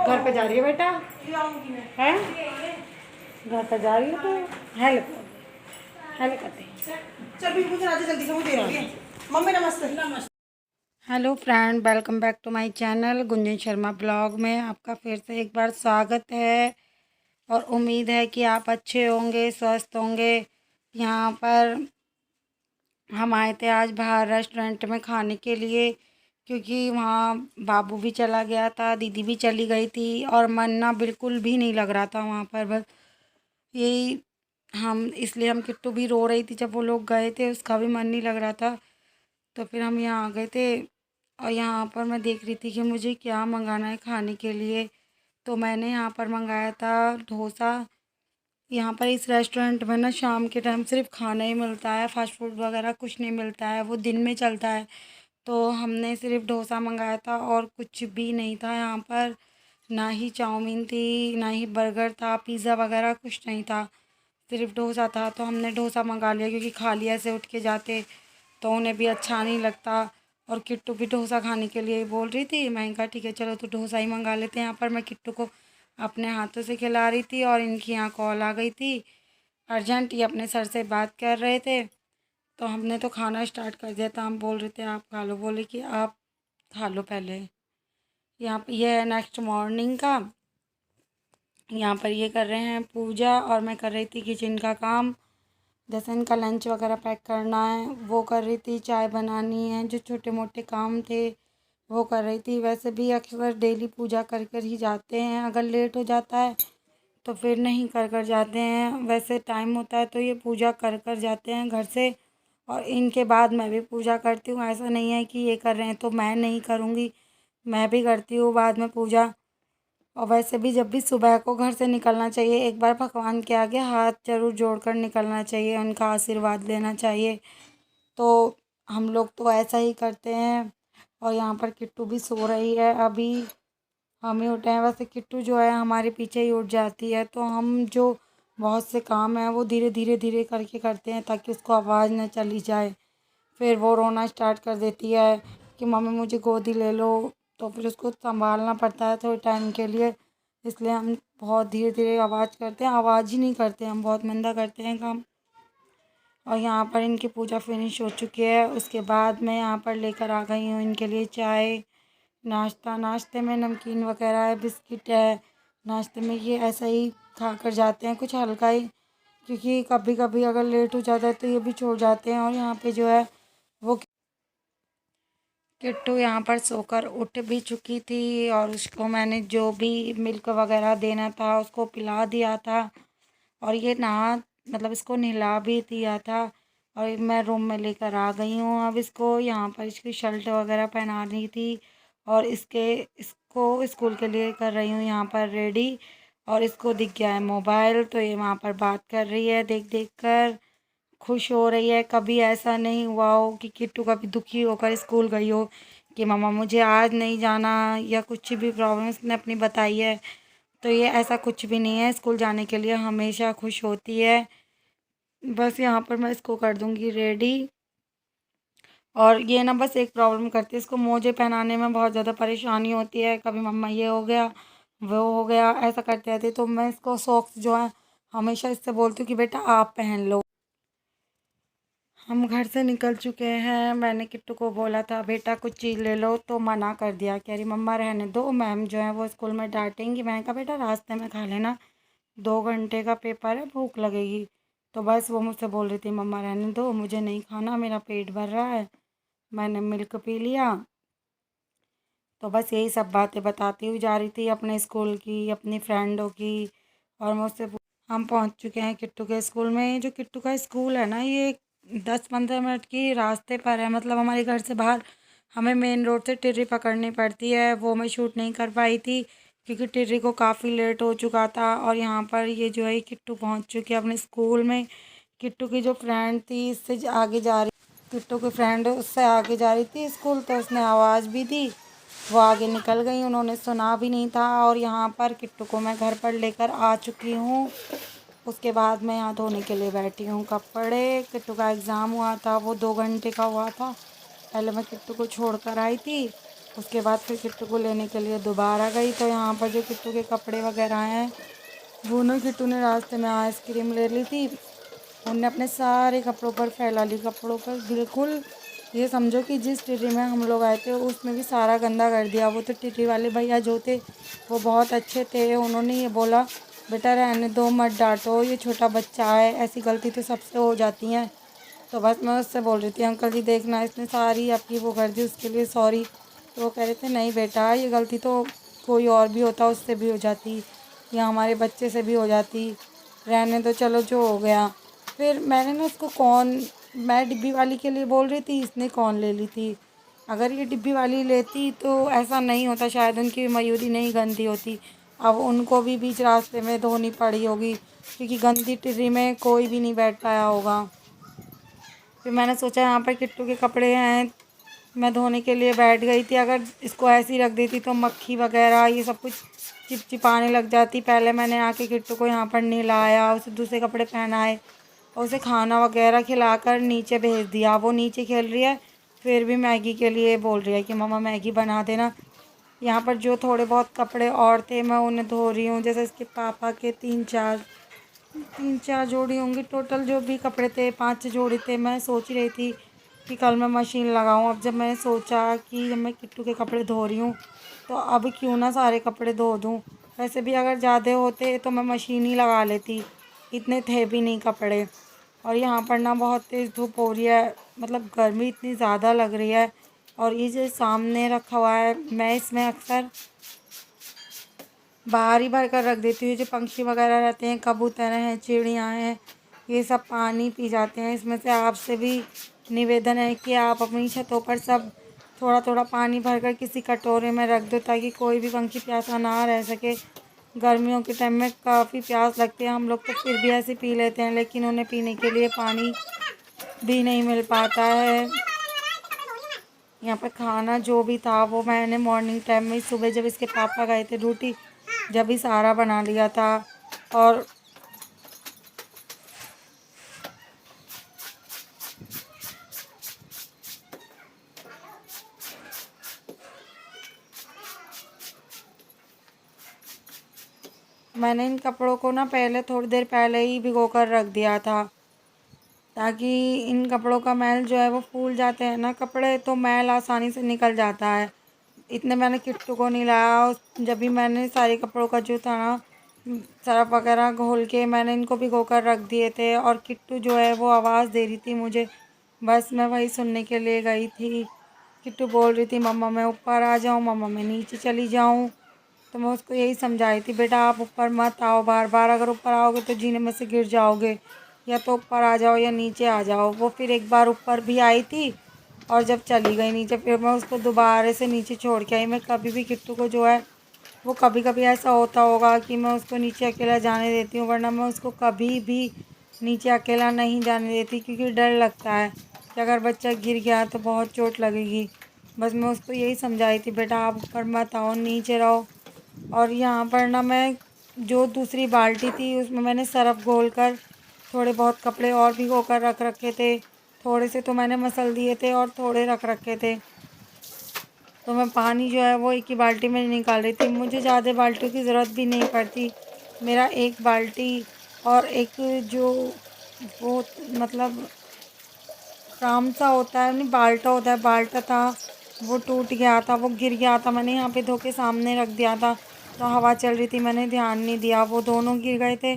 घर पे जा रही है बेटा? है घर पे जा रही है तो हेल्प हेल्प करते हैं। चल भी मुझे राजा जल्दी से मुझे दे रही है। मम्मी नमस्ते। नमस्ते। Hello friend, welcome back to my channel Gunjan Sharma blog में आपका फिर से एक बार स्वागत है और उम्मीद है कि आप अच्छे होंगे, स्वस्थ होंगे। यहाँ पर हम आए थे आज बाहर रेस्टोरेंट में खाने के लिए, क्योंकि वहाँ बाबू भी चला गया था, दीदी भी चली गई थी और मन ना बिल्कुल भी नहीं लग रहा था वहाँ पर। बस यही हम इसलिए हम किट्टू भी रो रही थी जब वो लोग गए थे, उसका भी मन नहीं लग रहा था। तो फिर हम यहाँ आ गए थे और यहाँ पर मैं देख रही थी कि मुझे क्या मंगाना है खाने के लिए। तो मैंने यहाँ पर मंगाया था डोसा। यहाँ पर इस रेस्टोरेंट में ना शाम के टाइम सिर्फ खाना ही मिलता है, फास्ट फूड वगैरह कुछ नहीं मिलता है, वो दिन में चलता है। तो हमने सिर्फ डोसा मंगाया था और कुछ भी नहीं था यहाँ पर। ना ही चाउमीन थी, ना ही बर्गर था, पिज़्ज़ा वगैरह कुछ नहीं था, सिर्फ डोसा था। तो हमने डोसा मंगा लिया, क्योंकि खाली ऐसे उठ के जाते तो उन्हें भी अच्छा नहीं लगता। और किट्टू भी डोसा खाने के लिए बोल रही थी। मैं कहा ठीक है चलो तो डोसा ही मंगा लेते हैं। यहाँ पर मैं किट्टू को अपने हाथों से खिला रही थी और इनकी यहाँ कॉल आ गई थी अर्जेंट, ये अपने सर से बात कर रहे थे। तो हमने तो खाना स्टार्ट कर दिया था, हम बोल रहे थे आप खा लो, बोले कि आप खा लो पहले। यहाँ पर ये है नेक्स्ट मॉर्निंग का। यहाँ पर ये कर रहे हैं पूजा और मैं कर रही थी किचन का काम, जैसे इनका लंच वगैरह पैक करना है वो कर रही थी, चाय बनानी है, जो छोटे मोटे काम थे वो कर रही थी। वैसे भी अक्सर डेली पूजा कर कर ही जाते हैं, अगर लेट हो जाता है तो फिर नहीं कर कर जाते हैं। वैसे टाइम होता है तो ये पूजा कर कर जाते हैं घर से, और इनके बाद मैं भी पूजा करती हूँ। ऐसा नहीं है कि ये कर रहे हैं तो मैं नहीं करूँगी, मैं भी करती हूँ बाद में पूजा। और वैसे भी जब भी सुबह को घर से निकलना चाहिए, एक बार भगवान के आगे हाथ जरूर जोड़कर निकलना चाहिए, उनका आशीर्वाद लेना चाहिए। तो हम लोग तो ऐसा ही करते हैं। और यहाँ पर किट्टू भी सो रही है, अभी हम ही उठे हैं। वैसे किट्टू जो है हमारे पीछे ही उठ जाती है, तो हम जो बहुत से काम हैं वो धीरे धीरे धीरे करके करते हैं ताकि उसको आवाज़ न चली जाए। फिर वो रोना स्टार्ट कर देती है कि मम्मी मुझे गोदी ले लो। तो फिर उसको संभालना पड़ता है थोड़े टाइम के लिए, इसलिए हम बहुत धीरे धीरे आवाज़ करते हैं, आवाज़ ही नहीं करते, हम बहुत मंदा करते हैं काम। और यहाँ पर इनकी पूजा फिनिश हो चुकी है। उसके बाद मैं यहाँ पर लेकर आ गई हूँ इनके लिए चाय, नाश्ता। नाश्ते में नमकीन वगैरह है, बिस्किट है। नाश्ते में ये ऐसा ही खा कर जाते हैं, कुछ हल्का ही, क्योंकि कभी कभी अगर लेट हो जाता है तो ये भी छोड़ जाते हैं। और यहाँ पे जो है वो किट्टू यहाँ पर सोकर उठ भी चुकी थी और उसको मैंने जो भी मिल्क वगैरह देना था उसको पिला दिया था। और ये नहा मतलब इसको नहला भी दिया था। और मैं रूम में लेकर आ गई हूँ। अब इसको यहाँ पर इसकी शर्ट वगैरह पहनानी थी और इसको स्कूल के लिए कर रही हूँ यहाँ पर रेडी। और इसको दिख गया है मोबाइल, तो ये वहाँ पर बात कर रही है, देख देख कर खुश हो रही है। कभी ऐसा नहीं हुआ हो कि किट्टू कभी दुखी होकर स्कूल गई हो कि मम्मा मुझे आज नहीं जाना, या कुछ भी प्रॉब्लम इसने अपनी बताई है। तो ये ऐसा कुछ भी नहीं है, स्कूल जाने के लिए हमेशा खुश होती है। बस यहाँ पर मैं इसको कर दूँगी रेडी। और ये ना बस एक प्रॉब्लम करती है, इसको मोजे पहनाने में बहुत ज़्यादा परेशानी होती है। कभी मम्मा ये हो गया, वो हो गया, ऐसा करती रहती है। तो मैं इसको सॉक्स जो है हमेशा इससे बोलती हूँ कि बेटा आप पहन लो। हम घर से निकल चुके हैं। मैंने किट्टू को बोला था बेटा कुछ चीज़ ले लो, तो मना कर दिया, कह रही मम्मा रहने दो, मैम जो है वो स्कूल में डांटेंगी। मैंने कहा बेटा रास्ते में खा लेना, 2 घंटे का पेपर है, भूख लगेगी। तो बस वो मुझसे बोल रही थी मम्मा रहने दो, मुझे नहीं खाना, मेरा पेट भर रहा है, मैंने मिल्क पी लिया। तो बस यही सब बातें बताती हुई जा रही थी अपने स्कूल की, अपनी फ्रेंडों की। और हम पहुंच चुके हैं किट्टू के स्कूल में। ये जो किट्टू का स्कूल है ना, ये 10-15 मिनट की रास्ते पर है, मतलब हमारे घर से बाहर। हमें मेन रोड से टिर्री पकड़नी पड़ती है, वो मैं शूट नहीं कर पाई थी क्योंकि टिर्री को काफ़ी लेट हो चुका था। और यहाँ पर ये जो है किट्टू पहुँच चुकी है अपने स्कूल में। किट्टू की जो फ्रेंड थी इससे आगे जा रही, किट्टू की फ्रेंड उससे आगे जा रही थी स्कूल, तो उसने आवाज़ भी दी, वो आगे निकल गई, उन्होंने सुना भी नहीं था। और यहाँ पर किट्टू को मैं घर पर लेकर आ चुकी हूँ। उसके बाद मैं यहाँ धोने के लिए बैठी हूँ कपड़े। किट्टू का एग्ज़ाम हुआ था, वो 2 घंटे का हुआ था। पहले मैं किट्टू को छोड़ कर आई थी उसके बाद फिर किट्टू को लेने के लिए दोबारा गई, तो यहाँ पर जो किट्टू के कपड़े वगैरह हैं वो ना किट्टू ने रास्ते में आइसक्रीम ले ली थी, उनने अपने सारे कपड़ों पर फैला ली, कपड़ों पर बिल्कुल। ये समझो कि जिस टिर्री में हम लोग आए थे उसमें भी सारा गंदा कर दिया। वो तो टिर्री वाले भैया जो थे वो बहुत अच्छे थे, उन्होंने ये बोला बेटा रहने दो, मत डांटो, ये छोटा बच्चा है, ऐसी गलती तो सबसे हो जाती हैं। तो बस मैं उससे बोल रही थी अंकल जी देखना इसने सारी आपकी वो कर दी, उसके लिए सॉरी। तो वो कह रहे थे नहीं बेटा ये गलती तो कोई और भी होता उससे भी हो जाती, या हमारे बच्चे से भी हो जाती, रहने दो चलो जो हो गया। फिर मैंने ना उसको कौन, मैं डिब्बी वाली के लिए बोल रही थी, इसने कौन ले ली थी। अगर ये डिब्बी वाली लेती तो ऐसा नहीं होता, शायद उनकी मयूरी नहीं गंदी होती। अब उनको भी बीच रास्ते में धोनी पड़ी होगी, क्योंकि गंदी टिर्री में कोई भी नहीं बैठ पाया होगा। फिर मैंने सोचा यहाँ पर किट्टू के कपड़े हैं, मैं धोने के लिए बैठ गई थी, अगर इसको ऐसे ही रख देती तो मक्खी वगैरह ये सब कुछ चिपचिपाने लग जाती। पहले मैंने आके किट्टू को यहाँ पर नहलाया, उसे दूसरे कपड़े पहनाए और उसे खाना वगैरह खिलाकर नीचे भेज दिया। वो नीचे खेल रही है, फिर भी मैगी के लिए बोल रही है कि मम्मा मैगी बना देना। यहाँ पर जो थोड़े बहुत कपड़े और थे मैं उन्हें धो रही हूँ, जैसे इसके पापा के तीन चार जोड़ी होंगे टोटल, जो भी कपड़े थे 5-6 जोड़ी थे। मैं सोच रही थी कि कल मैं मशीन लगाऊं। अब जब मैंने सोचा कि जब मैं किट्टू के कपड़े धो रही हूँ तो अब क्यों ना सारे कपड़े धो दूँ। वैसे भी अगर ज़्यादा होते तो मैं मशीन ही लगा लेती, इतने थे भी नहीं कपड़े। और यहाँ पर ना बहुत तेज़ धूप हो रही है, मतलब गर्मी इतनी ज़्यादा लग रही है। और ये जो सामने रखा हुआ है मैं इसमें अक्सर बाहर ही भर कर रख देती हूँ। जो पंछी वगैरह रहते हैं, कबूतर हैं, चिड़ियाँ हैं, ये सब पानी पी जाते हैं इसमें से। आपसे भी निवेदन है कि आप अपनी छतों पर सब थोड़ा थोड़ा पानी भरकर किसी कटोरे में रख दो, ताकि कोई भी पंछी प्यासा ना रह सके। गर्मियों के टाइम में काफ़ी प्यास लगती है, हम लोग तो फिर भी ऐसे पी लेते हैं, लेकिन उन्हें पीने के लिए पानी भी नहीं मिल पाता है। यहाँ पर खाना जो भी था वो मैंने मॉर्निंग टाइम में सुबह जब इसके पापा गए थे ड्यूटी, जब ही सारा बना लिया था। और मैंने इन कपड़ों को ना पहले थोड़ी देर पहले ही भिगो कर रख दिया था, ताकि इन कपड़ों का मैल जो है वो फूल जाते हैं ना कपड़े, तो मैल आसानी से निकल जाता है। इतने मैंने किट्टू को नहीं लाया, जब भी मैंने सारे कपड़ों का जो था ना सर्फ वगैरह घोल के मैंने इनको भिगो कर रख दिए थे। और किट्टू जो है वो आवाज़ दे रही थी मुझे, बस मैं वही सुनने के लिए गई थी। किट्टू बोल रही थी मम्मा मैं ऊपर आ जाऊँ, मम्मा मैं नीचे चली जाऊँ। तो मैं उसको यही समझाई थी बेटा आप ऊपर मत आओ, बार बार अगर ऊपर आओगे तो जीने में से गिर जाओगे, या तो ऊपर आ जाओ या नीचे आ जाओ। वो फिर एक बार ऊपर भी आई थी और जब चली गई नीचे, फिर मैं उसको दोबारा से नीचे छोड़ के आई। मैं कभी भी किट्टू को जो है वो कभी कभी ऐसा होता होगा कि मैं उसको नीचे अकेला जाने देती हूँ, वरना मैं उसको कभी भी नीचे अकेला नहीं जाने देती, क्योंकि डर लगता है कि अगर बच्चा गिर गया तो बहुत चोट लगेगी। बस मैं उसको यही समझाई थी बेटा आप ऊपर मत आओ, नीचे रहो। और यहाँ पर ना मैं जो दूसरी बाल्टी थी उसमें मैंने सरफ घोल कर थोड़े बहुत कपड़े और भिगो कर रख रखे थे। थोड़े से तो मैंने मसल दिए थे और थोड़े रख रखे थे। तो मैं पानी जो है वो एक ही बाल्टी में निकाल रही थी, मुझे ज़्यादा बाल्टियों की ज़रूरत भी नहीं पड़ती। मेरा एक बाल्टी और एक जो वो मतलब ड्राम सा होता है, नहीं बाल्टा होता है, बाल्टा था वो टूट गया था, वो गिर गया था। मैंने यहाँ पे धो के सामने रख दिया था, तो हवा चल रही थी मैंने ध्यान नहीं दिया, वो दोनों गिर गए थे,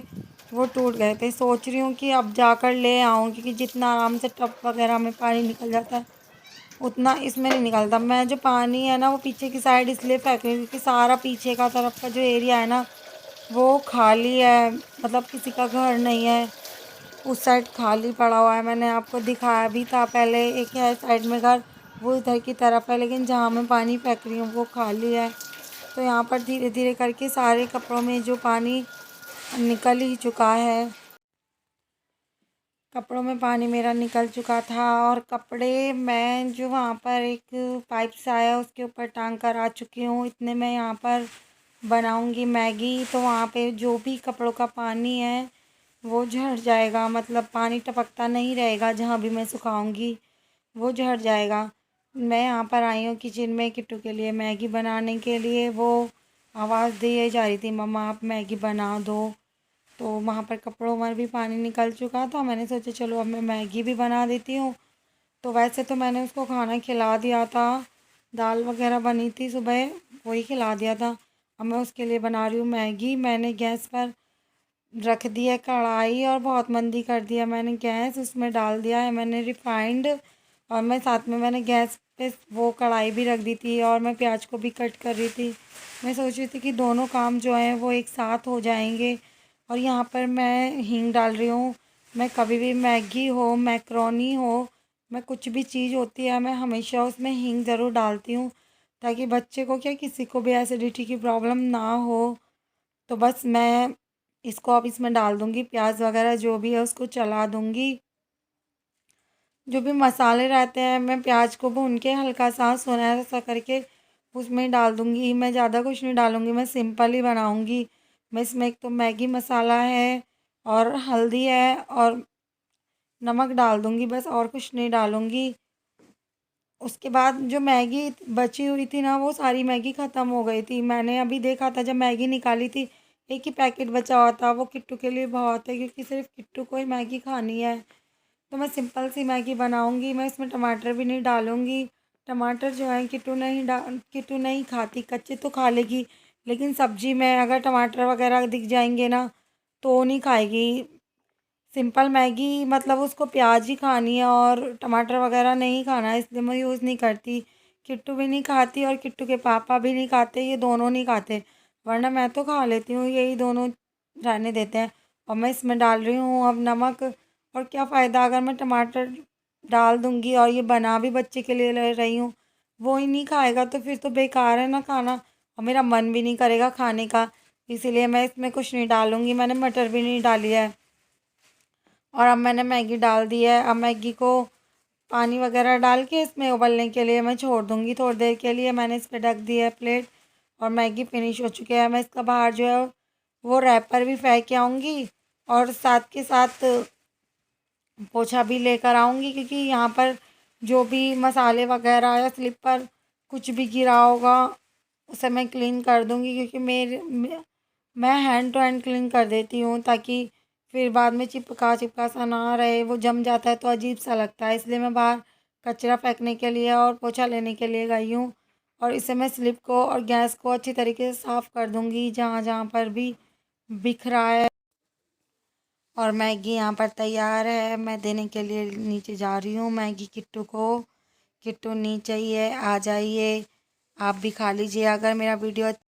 वो टूट गए थे। सोच रही हूँ कि अब जाकर ले आऊँ, क्योंकि जितना आराम से टब वगैरह में पानी निकल जाता है उतना इसमें नहीं निकलता। मैं जो पानी है ना वो पीछे की साइड इसलिए फेंक रही हूँ क्योंकि सारा पीछे का तरफ का जो एरिया है ना वो खाली है, मतलब किसी का घर नहीं है, उस साइड खाली पड़ा हुआ है। मैंने आपको दिखाया भी था पहले, एक है साइड में घर, वो इधर की तरफ है, लेकिन जहाँ मैं पानी फेंक रही हूँ वो खाली है। तो यहाँ पर धीरे धीरे करके सारे कपड़ों में जो पानी निकल ही चुका है, कपड़ों में पानी मेरा निकल चुका था। और कपड़े मैं जो वहाँ पर एक पाइप सा आया उसके ऊपर टांग कर आ चुकी हूँ। इतने में यहाँ पर बनाऊँगी मैगी, तो वहाँ पे जो भी कपड़ों का पानी है वो झड़ जाएगा, मतलब पानी टपकता नहीं रहेगा, जहाँ भी मैं सुखाऊंगी वो झड़ जाएगा। मैं यहाँ पर आई हूँ किचन में किट्टू के लिए मैगी बनाने के लिए। वो आवाज़ दिए जा रही थी, मम्मा आप मैगी बना दो। तो वहाँ पर कपड़ों में भी पानी निकल चुका था। मैंने सोचा चलो अब मैं मैगी भी बना देती हूँ। तो वैसे तो मैंने उसको खाना खिला दिया था, दाल वगैरह बनी थी सुबह, वही खिला दिया था। अब मैं उसके लिए बना रही हूँ मैगी। मैंने गैस पर रख दिया कढ़ाई और बहुत मंदी कर दिया मैंने गैस। उसमें डाल दिया है मैंने रिफाइंड, और मैं साथ में मैंने गैस पे वो कढ़ाई भी रख दी थी और मैं प्याज को भी कट कर रही थी। मैं सोच रही थी कि दोनों काम जो हैं वो एक साथ हो जाएंगे। और यहाँ पर मैं हींग डाल रही हूँ। मैं कभी भी मैगी हो, मैक्रोनी हो, मैं कुछ भी चीज़ होती है मैं हमेशा उसमें हींग ज़रूर डालती हूँ, ताकि बच्चे को क्या किसी को भी एसिडिटी की प्रॉब्लम ना हो। तो बस मैं इसको अब इसमें डाल दूँगी, प्याज वगैरह जो भी है उसको चला दूँगी। जो भी मसाले रहते हैं मैं प्याज को भून के हल्का सा सुनहरा सा करके उसमें डाल दूँगी। मैं ज़्यादा कुछ नहीं डालूँगी, मैं सिंपल ही बनाऊँगी। मैं इसमें एक तो मैगी मसाला है और हल्दी है और नमक डाल दूँगी, बस और कुछ नहीं डालूँगी। उसके बाद जो मैगी बची हुई थी ना, वो सारी मैगी ख़त्म हो गई थी। मैंने अभी देखा था जब मैगी निकाली थी, एक ही पैकेट बचा हुआ था। वो किट्टू के लिए बहुत है क्योंकि सिर्फ़ किट्टू को ही मैगी खानी है। तो मैं सिंपल सी मैगी बनाऊँगी, मैं इसमें टमाटर भी नहीं डालूँगी। टमाटर जो है किट्टू नहीं खाती, कच्चे तो खा लेगी, लेकिन सब्ज़ी में अगर टमाटर वग़ैरह दिख जाएँगे ना, तो नहीं खाएगी। सिंपल मैगी मतलब उसको प्याज ही खानी है और टमाटर वगैरह नहीं खाना है, इसलिए मैं यूज़ नहीं करती। किट्टू भी नहीं खाती और किट्टू के पापा भी नहीं खाते, ये दोनों नहीं खाते, वरना मैं तो खा लेती हूँ, यही दोनों रहने देते हैं। और मैं इसमें डाल रही हूँ अब नमक। और क्या फ़ायदा अगर मैं टमाटर डाल दूँगी और ये बना भी बच्चे के लिए ले रही हूँ, वो ही नहीं खाएगा तो फिर तो बेकार है ना खाना, और मेरा मन भी नहीं करेगा खाने का। इसीलिए मैं इसमें कुछ नहीं डालूँगी, मैंने मटर भी नहीं डाली है। और अब मैंने मैगी डाल दी है। अब मैगी को पानी वगैरह डाल के इसमें उबलने के लिए मैं छोड़ दूँगी थोड़ी देर के लिए। मैंने इस पर ढक दिया है प्लेट और मैगी फिनिश हो चुकी है। मैं इसका बाहर जो है वो रैपर भी फेंक के आऊँगी और साथ के साथ पोछा भी लेकर आऊँगी, क्योंकि यहाँ पर जो भी मसाले वगैरह या स्लिप पर कुछ भी गिरा होगा उसे मैं क्लीन कर दूँगी, क्योंकि मैं हैंड टू हैंड क्लीन कर देती हूँ, ताकि फिर बाद में चिपका चिपका सा ना रहे, वो जम जाता है तो अजीब सा लगता है। इसलिए मैं बाहर कचरा फेंकने के लिए और पोछा लेने के लिए गई हूँ। और इसे मैं स्लिप को और गैस को अच्छी तरीके से साफ़ कर दूँगी जहाँ जहाँ पर भी बिख रहा है। और मैगी यहाँ पर तैयार है, मैं देने के लिए नीचे जा रही हूँ मैगी किट्टू को। किट्टू नीचे ही है, आ जाइए, आप भी खा लीजिए। अगर मेरा वीडियो